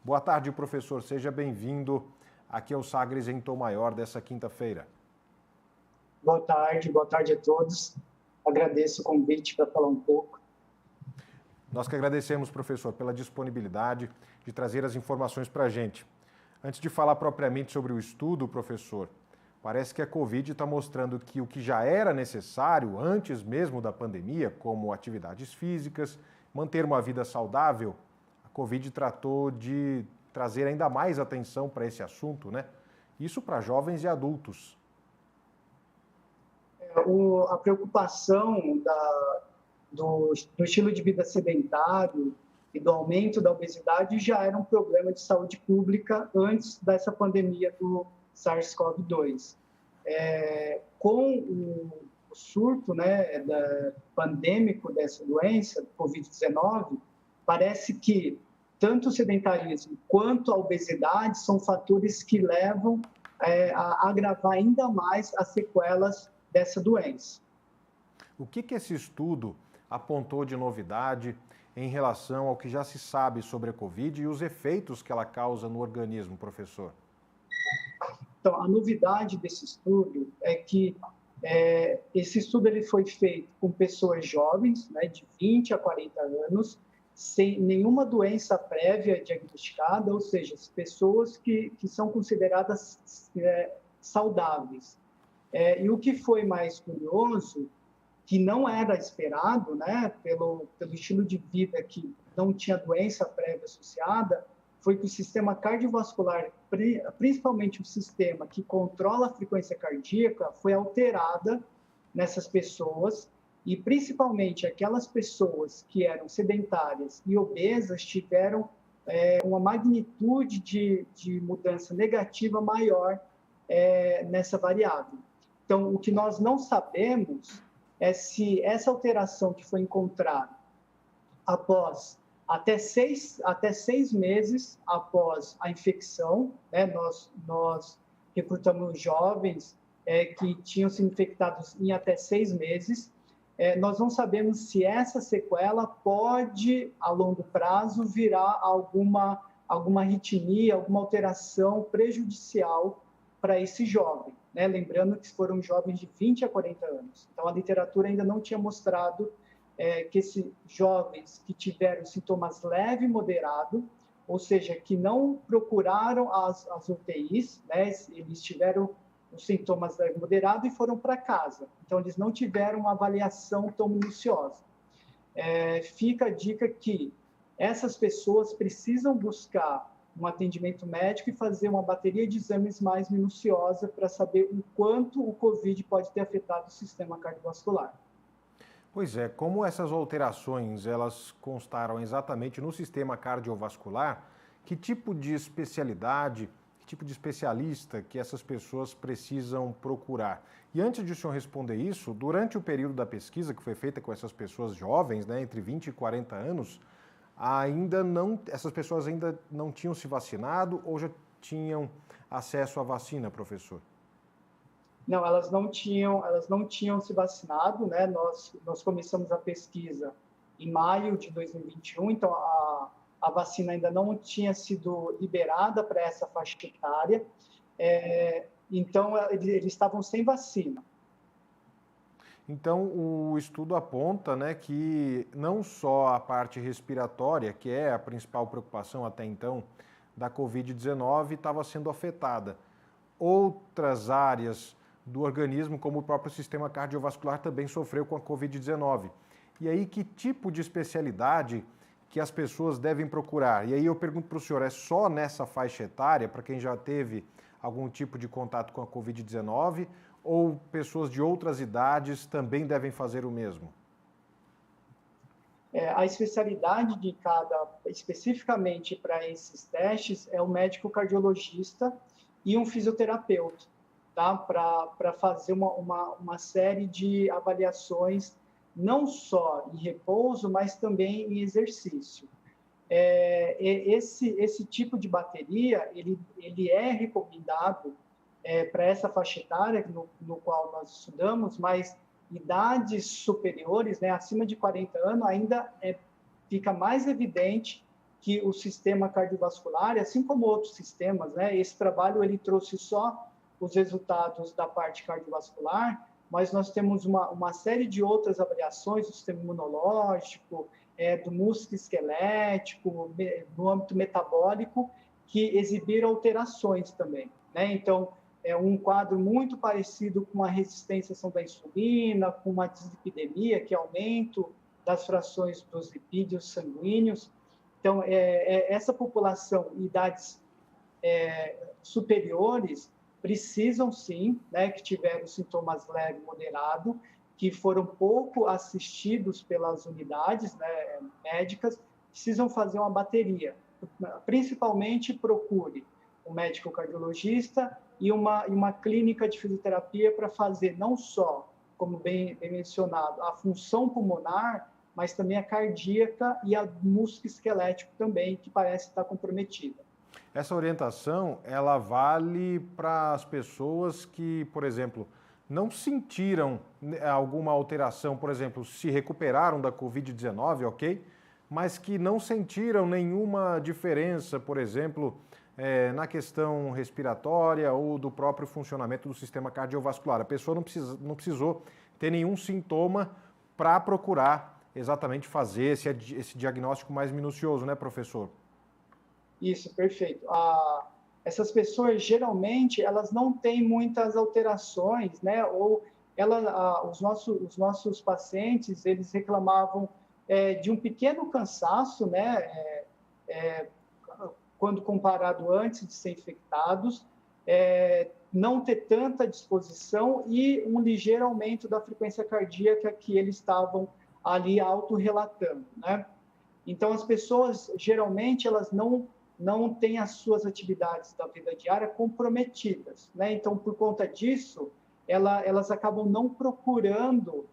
Boa tarde, professor. Seja bem-vindo aqui ao Sagres em Tom Maior dessa quinta-feira. Boa tarde a todos. Agradeço o convite para falar um pouco. Nós que agradecemos, professor, pela disponibilidade de trazer as informações para a gente. Antes de falar propriamente sobre o estudo, professor, parece que a Covid está mostrando que o que já era necessário antes mesmo da pandemia, como atividades físicas, manter uma vida saudável, a Covid tratou de trazer ainda mais atenção para esse assunto, né? Isso para jovens e adultos. A preocupação do estilo de vida sedentário e do aumento da obesidade já era um problema de saúde pública antes dessa pandemia do SARS-CoV-2. Com o surto, né, pandêmico dessa doença, Covid-19, parece que tanto o sedentarismo quanto a obesidade são fatores que levam a agravar ainda mais as sequelas dessa doença. O que esse estudo apontou de novidade em relação ao que já se sabe sobre a Covid e os efeitos que ela causa no organismo, professor? Então, a novidade desse estudo é que esse estudo ele foi feito com pessoas jovens, né, de 20 a 40 anos, sem nenhuma doença prévia diagnosticada, ou seja, as pessoas que são consideradas saudáveis. E o que foi mais curioso, que não era esperado, né, pelo estilo de vida que não tinha doença prévia associada, foi que o sistema cardiovascular, principalmente o sistema que controla a frequência cardíaca, foi alterada nessas pessoas e principalmente aquelas pessoas que eram sedentárias e obesas tiveram uma magnitude de mudança negativa maior nessa variável. Então, o que nós não sabemos é se essa alteração que foi encontrada após até seis meses após a infecção, né, nós recrutamos jovens que tinham sido infectados em até 6 meses. Nós não sabemos se essa sequela pode, a longo prazo, virar alguma arritmia, alguma alteração prejudicial para esse jovem, né? Lembrando que foram jovens de 20 a 40 anos. Então, a literatura ainda não tinha mostrado que esses jovens que tiveram sintomas leve e moderado, ou seja, que não procuraram as UTIs, né? Eles tiveram os sintomas leve e moderado e foram para casa. Então, eles não tiveram uma avaliação tão minuciosa. Fica a dica que essas pessoas precisam buscar um atendimento médico e fazer uma bateria de exames mais minuciosa para saber o quanto o COVID pode ter afetado o sistema cardiovascular. Pois é, como essas alterações elas constaram exatamente no sistema cardiovascular, que tipo de especialidade, que tipo de especialista que essas pessoas precisam procurar? E antes de o senhor responder isso, durante o período da pesquisa que foi feita com essas pessoas jovens, né, entre 20 e 40 anos, essas pessoas ainda não tinham se vacinado ou já tinham acesso à vacina, professor? Não, elas não tinham se vacinado, né? Nós começamos a pesquisa em maio de 2021, então a vacina ainda não tinha sido liberada para essa faixa etária, então eles estavam sem vacina. Então, o estudo aponta, né, que não só a parte respiratória, que é a principal preocupação até então da Covid-19, estava sendo afetada. Outras áreas do organismo, como o próprio sistema cardiovascular, também sofreu com a Covid-19. E aí, que tipo de especialidade que as pessoas devem procurar? E aí eu pergunto para o senhor, é só nessa faixa etária, para quem já teve algum tipo de contato com a Covid-19, ou pessoas de outras idades também devem fazer o mesmo? A especialidade de especificamente para esses testes, é o médico cardiologista e um fisioterapeuta, tá? Para fazer uma série de avaliações, não só em repouso, mas também em exercício. Esse tipo de bateria, ele é recomendado para essa faixa etária no qual nós estudamos, mas idades superiores, né, acima de 40 anos, ainda fica mais evidente que o sistema cardiovascular, assim como outros sistemas, né, esse trabalho ele trouxe só os resultados da parte cardiovascular, mas nós temos uma série de outras avaliações do sistema imunológico, do músculo esquelético, no âmbito metabólico, que exibiram alterações também, né? Então, é um quadro muito parecido com a resistência à ação da insulina, com uma dislipidemia, que é aumento das frações dos lipídios sanguíneos. Então, essa população, idades superiores, precisam sim, né, que tiveram sintomas leve e moderado, que foram pouco assistidos pelas unidades, né, médicas, precisam fazer uma bateria. Principalmente procure um médico cardiologista e uma clínica de fisioterapia para fazer não só, como bem mencionado, a função pulmonar, mas também a cardíaca e a músculo-esquelético também, que parece estar comprometida. Essa orientação, ela vale para as pessoas que, por exemplo, não sentiram alguma alteração, por exemplo, se recuperaram da Covid-19, ok? Mas que não sentiram nenhuma diferença, por exemplo, na questão respiratória ou do próprio funcionamento do sistema cardiovascular. A pessoa não precisou ter nenhum sintoma para procurar exatamente fazer esse diagnóstico mais minucioso, né, professor? Isso, perfeito. Essas pessoas, geralmente, elas não têm muitas alterações, né? Ou os nossos pacientes, eles reclamavam de um pequeno cansaço, né? Quando comparado antes de ser infectados, não ter tanta disposição e um ligeiro aumento da frequência cardíaca que eles estavam ali autorrelatando, né? Então, as pessoas, geralmente, elas não têm as suas atividades da vida diária comprometidas, né? Então, por conta disso, elas acabam não procurando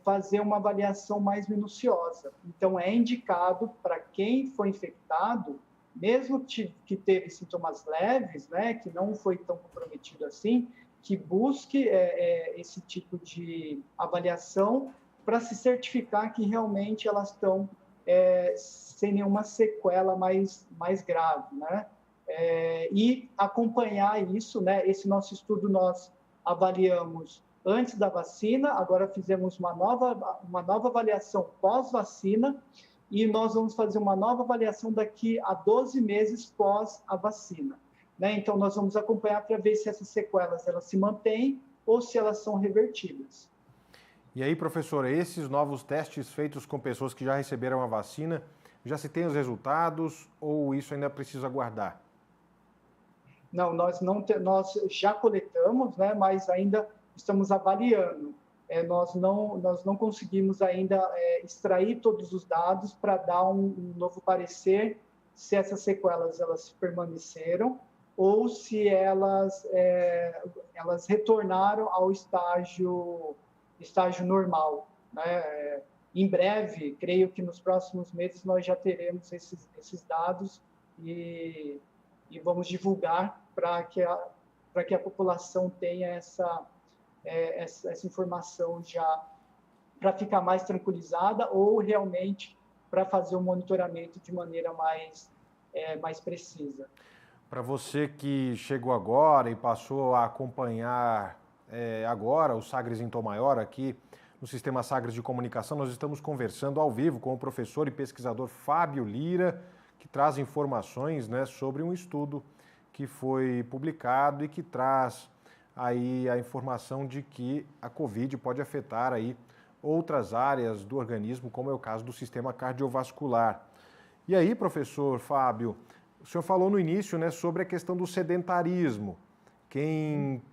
fazer uma avaliação mais minuciosa. Então, é indicado para quem foi infectado, mesmo que teve sintomas leves, né, que não foi tão comprometido assim, que busque esse tipo de avaliação para se certificar que realmente elas estão sem nenhuma sequela mais grave, né? E acompanhar isso, né? Esse nosso estudo nós avaliamos antes da vacina, agora fizemos uma nova avaliação pós-vacina e nós vamos fazer uma nova avaliação daqui a 12 meses pós a vacina, né? Então, nós vamos acompanhar para ver se essas sequelas elas se mantêm ou se elas são revertidas. E aí, professor, esses novos testes feitos com pessoas que já receberam a vacina, já se tem os resultados ou isso ainda precisa aguardar? Não, nós já coletamos, né, mas ainda estamos avaliando. Nós não conseguimos ainda extrair todos os dados para dar um novo parecer se essas sequelas elas permaneceram ou se elas retornaram ao estágio normal, né? Em breve, creio que nos próximos meses nós já teremos esses dados e vamos divulgar para que a população tenha essa informação já para ficar mais tranquilizada ou realmente para fazer o monitoramento de maneira mais precisa. Para você que chegou agora e passou a acompanhar agora o Sagres em Tom Maior aqui no Sistema Sagres de Comunicação, nós estamos conversando ao vivo com o professor e pesquisador Fábio Lira, que traz informações, né, sobre um estudo que foi publicado e que traz aí a informação de que a Covid pode afetar aí outras áreas do organismo, como é o caso do sistema cardiovascular. E aí, professor Fábio, o senhor falou no início, né, sobre a questão do sedentarismo. Quem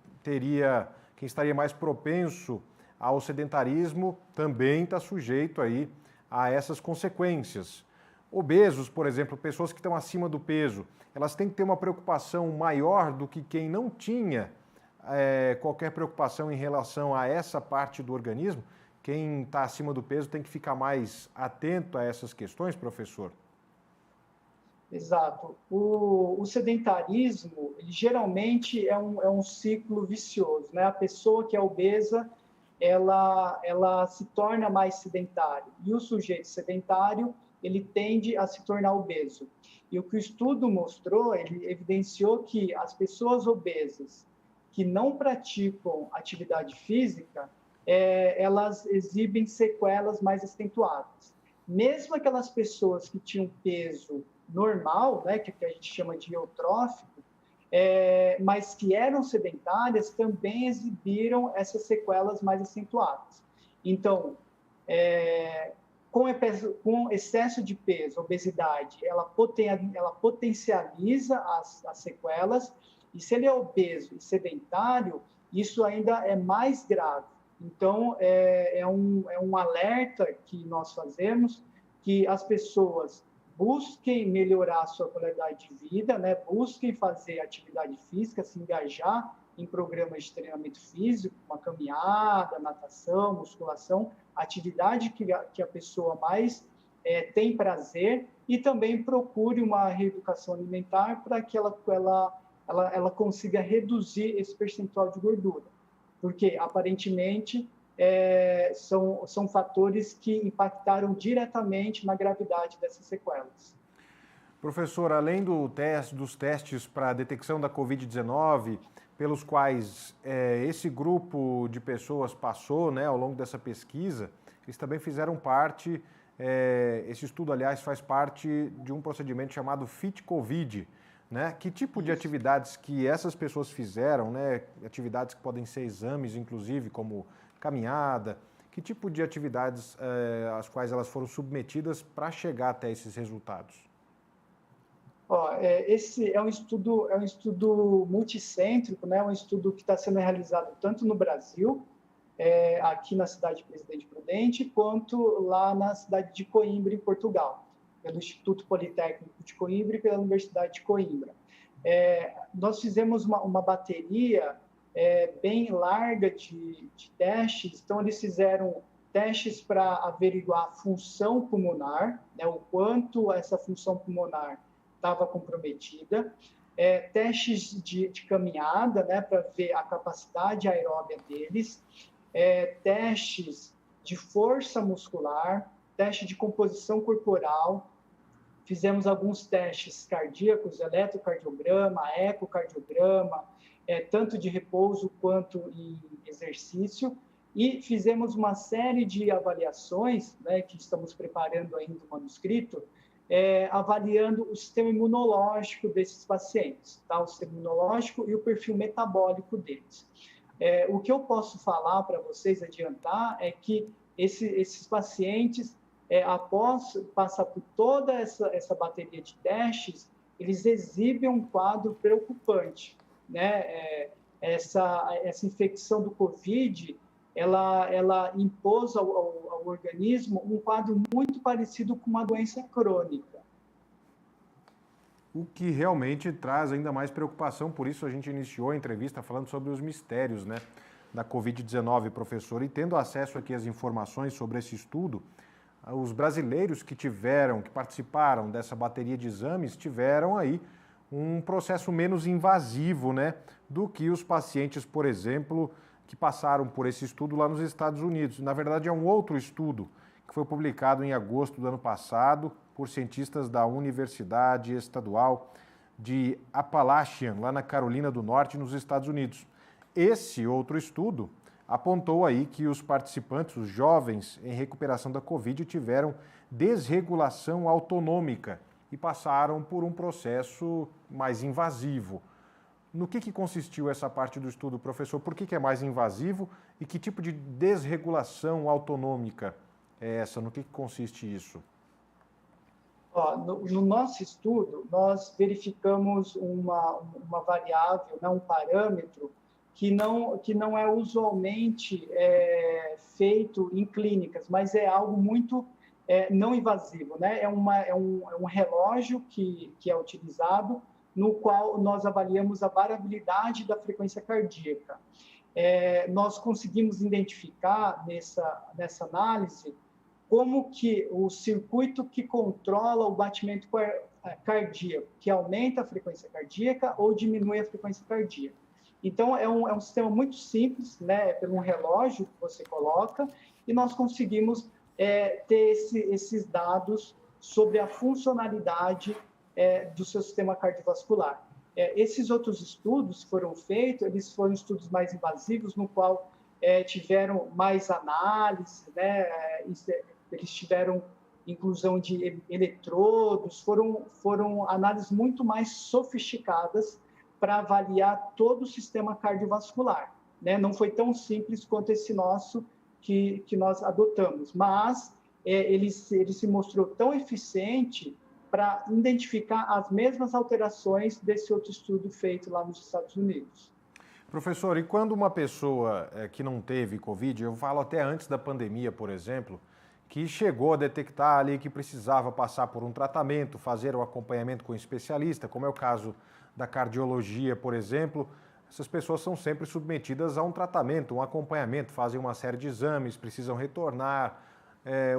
estaria mais propenso ao sedentarismo também está sujeito aí a essas consequências. Obesos, por exemplo, pessoas que estão acima do peso, elas têm que ter uma preocupação maior do que quem não tinha qualquer preocupação em relação a essa parte do organismo? Quem está acima do peso tem que ficar mais atento a essas questões, professor? Exato. O sedentarismo, ele geralmente é um ciclo vicioso, né? A pessoa que é obesa, ela se torna mais sedentária. E o sujeito sedentário, ele tende a se tornar obeso. E o que o estudo mostrou, ele evidenciou que as pessoas obesas que não praticam atividade física, elas exibem sequelas mais acentuadas. Mesmo aquelas pessoas que tinham peso normal, né, que a gente chama de eutrófico, mas que eram sedentárias, também exibiram essas sequelas mais acentuadas. Então, com excesso de peso, obesidade, ela potencializa as sequelas, e se ele é obeso e sedentário, isso ainda é mais grave. Então, é um alerta que nós fazemos, que as pessoas busquem melhorar a sua qualidade de vida, né? Busquem fazer atividade física, se engajar em programas de treinamento físico, uma caminhada, natação, musculação, atividade que a pessoa mais tem prazer, e também procure uma reeducação alimentar para que ela consiga reduzir esse percentual de gordura, porque aparentemente são fatores que impactaram diretamente na gravidade dessas sequelas. Professor, além dos testes para a detecção da Covid-19, pelos quais esse grupo de pessoas passou, né, ao longo dessa pesquisa, eles também fizeram parte, esse estudo, aliás, faz parte de um procedimento chamado Fit Covid, né? Que tipo de atividades que essas pessoas fizeram, né, atividades que podem ser exames, inclusive, como caminhada, que tipo de atividades às quais elas foram submetidas para chegar até esses resultados? Esse é um estudo multicêntrico, né? Um estudo que está sendo realizado tanto no Brasil, aqui na cidade de Presidente Prudente, quanto lá na cidade de Coimbra, em Portugal, pelo Instituto Politécnico de Coimbra e pela Universidade de Coimbra. Nós fizemos uma bateria bem larga de testes. Então, eles fizeram testes para averiguar a função pulmonar, né? O quanto essa função pulmonar estava comprometida, testes de caminhada, né, para ver a capacidade aeróbia deles, testes de força muscular, teste de composição corporal, fizemos alguns testes cardíacos, eletrocardiograma, ecocardiograma, tanto de repouso quanto em exercício, e fizemos uma série de avaliações, né, que estamos preparando ainda o manuscrito, avaliando o sistema imunológico desses pacientes, tá? O sistema imunológico e o perfil metabólico deles. O que eu posso falar para vocês, adiantar, é que esses pacientes, após passar por toda essa bateria de testes, eles exibem um quadro preocupante, né? Essa infecção do COVID, ela impôs ao organismo um quadro muito parecido com uma doença crônica. O que realmente traz ainda mais preocupação, por isso a gente iniciou a entrevista falando sobre os mistérios, né, da Covid-19, professor. E tendo acesso aqui às informações sobre esse estudo, os brasileiros que participaram dessa bateria de exames, tiveram aí um processo menos invasivo, né, do que os pacientes, por exemplo, que passaram por esse estudo lá nos Estados Unidos. Na verdade, é um outro estudo que foi publicado em agosto do ano passado por cientistas da Universidade Estadual de Appalachian, lá na Carolina do Norte, nos Estados Unidos. Esse outro estudo apontou aí que os participantes, os jovens em recuperação da Covid, tiveram desregulação autonômica e passaram por um processo mais invasivo. No que consistiu essa parte do estudo, professor? Por que é mais invasivo e que tipo de desregulação autonômica é essa? No que consiste isso? No nosso estudo, nós verificamos uma variável, né, um parâmetro que não é usualmente feito em clínicas, mas é algo muito não invasivo, né? É um relógio que é utilizado, no qual nós avaliamos a variabilidade da frequência cardíaca. Nós conseguimos identificar nessa análise como que o circuito que controla o batimento cardíaco, que aumenta a frequência cardíaca ou diminui a frequência cardíaca. Então, é um sistema muito simples, né? Pelo um relógio que você coloca, e nós conseguimos ter esses dados sobre a funcionalidade do seu sistema cardiovascular. Esses outros estudos que foram feitos, eles foram estudos mais invasivos, no qual tiveram mais análise, né? Eles tiveram inclusão de eletrodos, foram análises muito mais sofisticadas para avaliar todo o sistema cardiovascular, né? Não foi tão simples quanto esse nosso que nós adotamos, mas ele se mostrou tão eficiente para identificar as mesmas alterações desse outro estudo feito lá nos Estados Unidos. Professor, e quando uma pessoa que não teve Covid, eu falo até antes da pandemia, por exemplo, que chegou a detectar ali que precisava passar por um tratamento, fazer o acompanhamento com um especialista, como é o caso da cardiologia, por exemplo, essas pessoas são sempre submetidas a um tratamento, um acompanhamento, fazem uma série de exames, precisam retornar,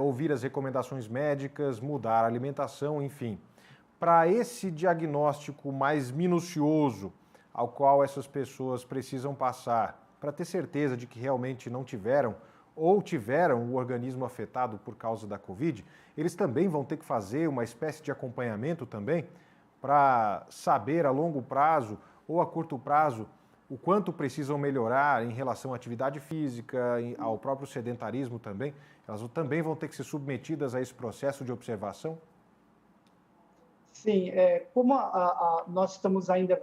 ouvir as recomendações médicas, mudar a alimentação, enfim. Para esse diagnóstico mais minucioso, ao qual essas pessoas precisam passar, para ter certeza de que realmente não tiveram ou tiveram o organismo afetado por causa da Covid, eles também vão ter que fazer uma espécie de acompanhamento também para saber a longo prazo ou a curto prazo o quanto precisam melhorar em relação à atividade física, ao próprio sedentarismo também. Elas também vão ter que ser submetidas a esse processo de observação? Sim, como nós estamos ainda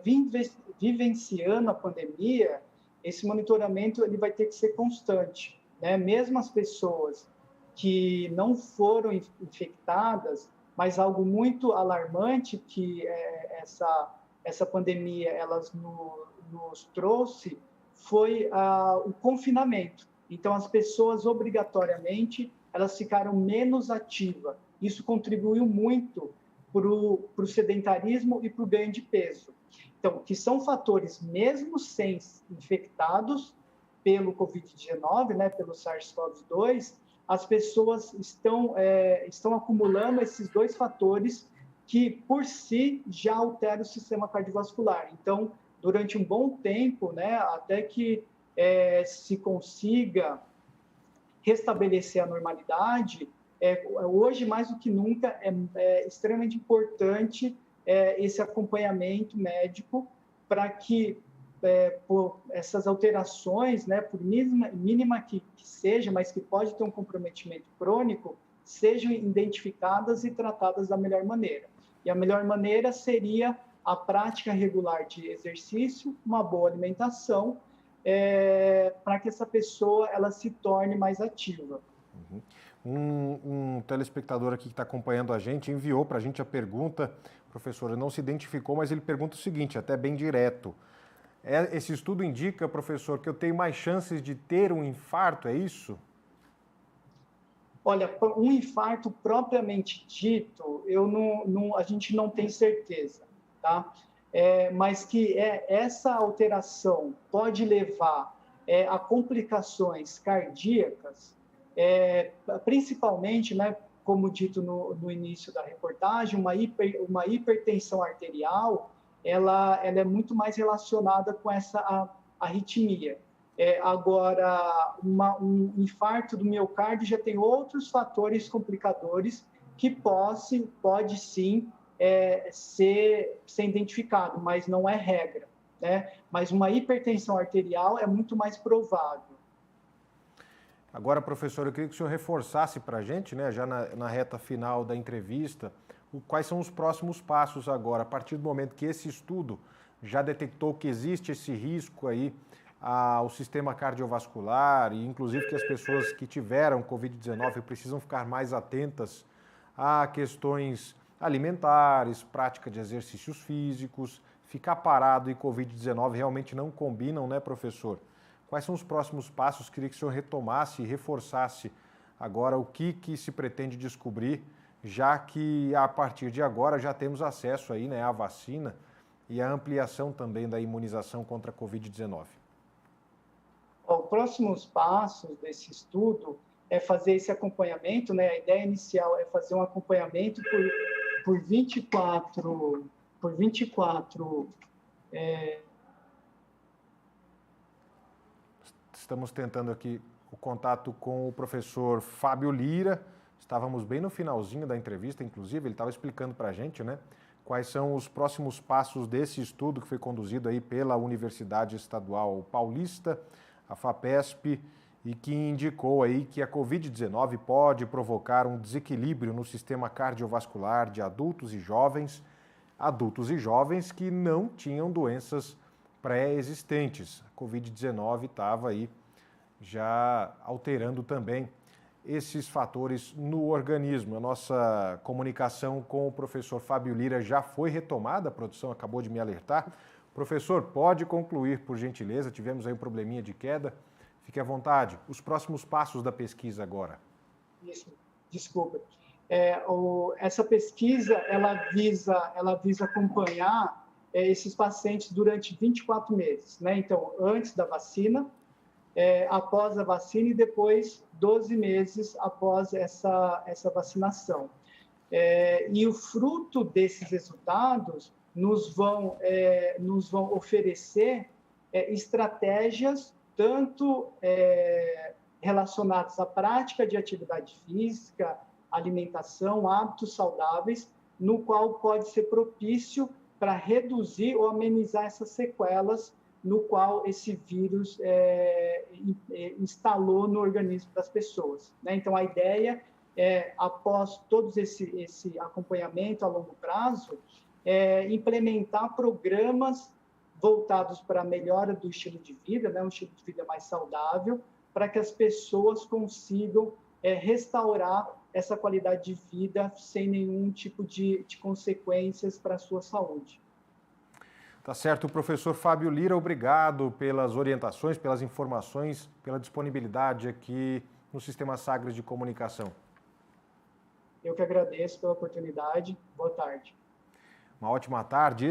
vivenciando a pandemia, esse monitoramento ele vai ter que ser constante, né? Mesmo as pessoas que não foram infectadas, mas algo muito alarmante que essa pandemia nos trouxe foi o confinamento. Então, as pessoas, obrigatoriamente, elas ficaram menos ativas. Isso contribuiu muito para o sedentarismo e para o ganho de peso. Então, que são fatores, mesmo sem infectados pelo Covid-19, né, pelo SARS-CoV-2, as pessoas estão acumulando esses dois fatores que, por si, já alteram o sistema cardiovascular. Então, durante um bom tempo, né, até que se consiga restabelecer a normalidade, hoje, mais do que nunca, é extremamente importante esse acompanhamento médico para que por essas alterações, né, por mínima que seja, mas que pode ter um comprometimento crônico, sejam identificadas e tratadas da melhor maneira. E a melhor maneira seria a prática regular de exercício, uma boa alimentação, para que essa pessoa ela se torne mais ativa. Uhum. Um telespectador aqui que está acompanhando a gente enviou para a gente a pergunta, professora, não se identificou, mas ele pergunta o seguinte, até bem direto. Esse estudo indica, professor, que eu tenho mais chances de ter um infarto, é isso? Olha, um infarto propriamente dito, a gente não tem certeza, tá? Mas que essa alteração pode levar a complicações cardíacas, principalmente, né, como dito no início da reportagem, uma hipertensão arterial, ela é muito mais relacionada com essa arritmia. Agora, um infarto do miocárdio já tem outros fatores complicadores que pode sim ser identificado, mas não é regra, né? Mas uma hipertensão arterial é muito mais provável. Agora, professor, eu queria que o senhor reforçasse para a gente, né, já na reta final da entrevista, quais são os próximos passos agora, a partir do momento que esse estudo já detectou que existe esse risco aí ao sistema cardiovascular e, inclusive, que as pessoas que tiveram Covid-19 precisam ficar mais atentas a questões alimentares, prática de exercícios físicos, ficar parado e Covid-19 realmente não combinam, né, professor? Quais são os próximos passos? Queria que o senhor retomasse e reforçasse agora o que se pretende descobrir, já que a partir de agora já temos acesso aí, né, à vacina e à ampliação também da imunização contra a Covid-19. Os próximos passos desse estudo é fazer esse acompanhamento, né? A ideia inicial é fazer um acompanhamento por 24 Estamos tentando aqui o contato com o professor Fábio Lira. Estávamos bem no finalzinho da entrevista, inclusive, ele estava explicando para a gente, né, quais são os próximos passos desse estudo que foi conduzido aí pela Universidade Estadual Paulista, a FAPESP, e que indicou aí que a Covid-19 pode provocar um desequilíbrio no sistema cardiovascular de adultos e jovens que não tinham doenças pré-existentes. A Covid-19 estava aí já alterando também esses fatores no organismo. A nossa comunicação com o professor Fábio Lira já foi retomada, a produção acabou de me alertar. Professor, pode concluir, por gentileza, tivemos aí um probleminha de queda. Fique à vontade. Os próximos passos da pesquisa agora. Isso, desculpa. Essa pesquisa, ela visa acompanhar esses pacientes durante 24 meses, né? Então, antes da vacina, após a vacina e depois 12 meses após essa vacinação. E o fruto desses resultados nos vão oferecer estratégias tanto relacionadas à prática de atividade física, alimentação, hábitos saudáveis, no qual pode ser propício para reduzir ou amenizar essas sequelas no qual esse vírus instalou no organismo das pessoas, né? Então, a ideia é, após todo esse acompanhamento a longo prazo, implementar programas voltados para a melhora do estilo de vida, né? Um estilo de vida mais saudável, para que as pessoas consigam restaurar essa qualidade de vida sem nenhum tipo de consequências para a sua saúde. Tá certo, professor Fábio Lira, obrigado pelas orientações, pelas informações, pela disponibilidade aqui no Sistema Sagres de Comunicação. Eu que agradeço pela oportunidade. Boa tarde. Uma ótima tarde.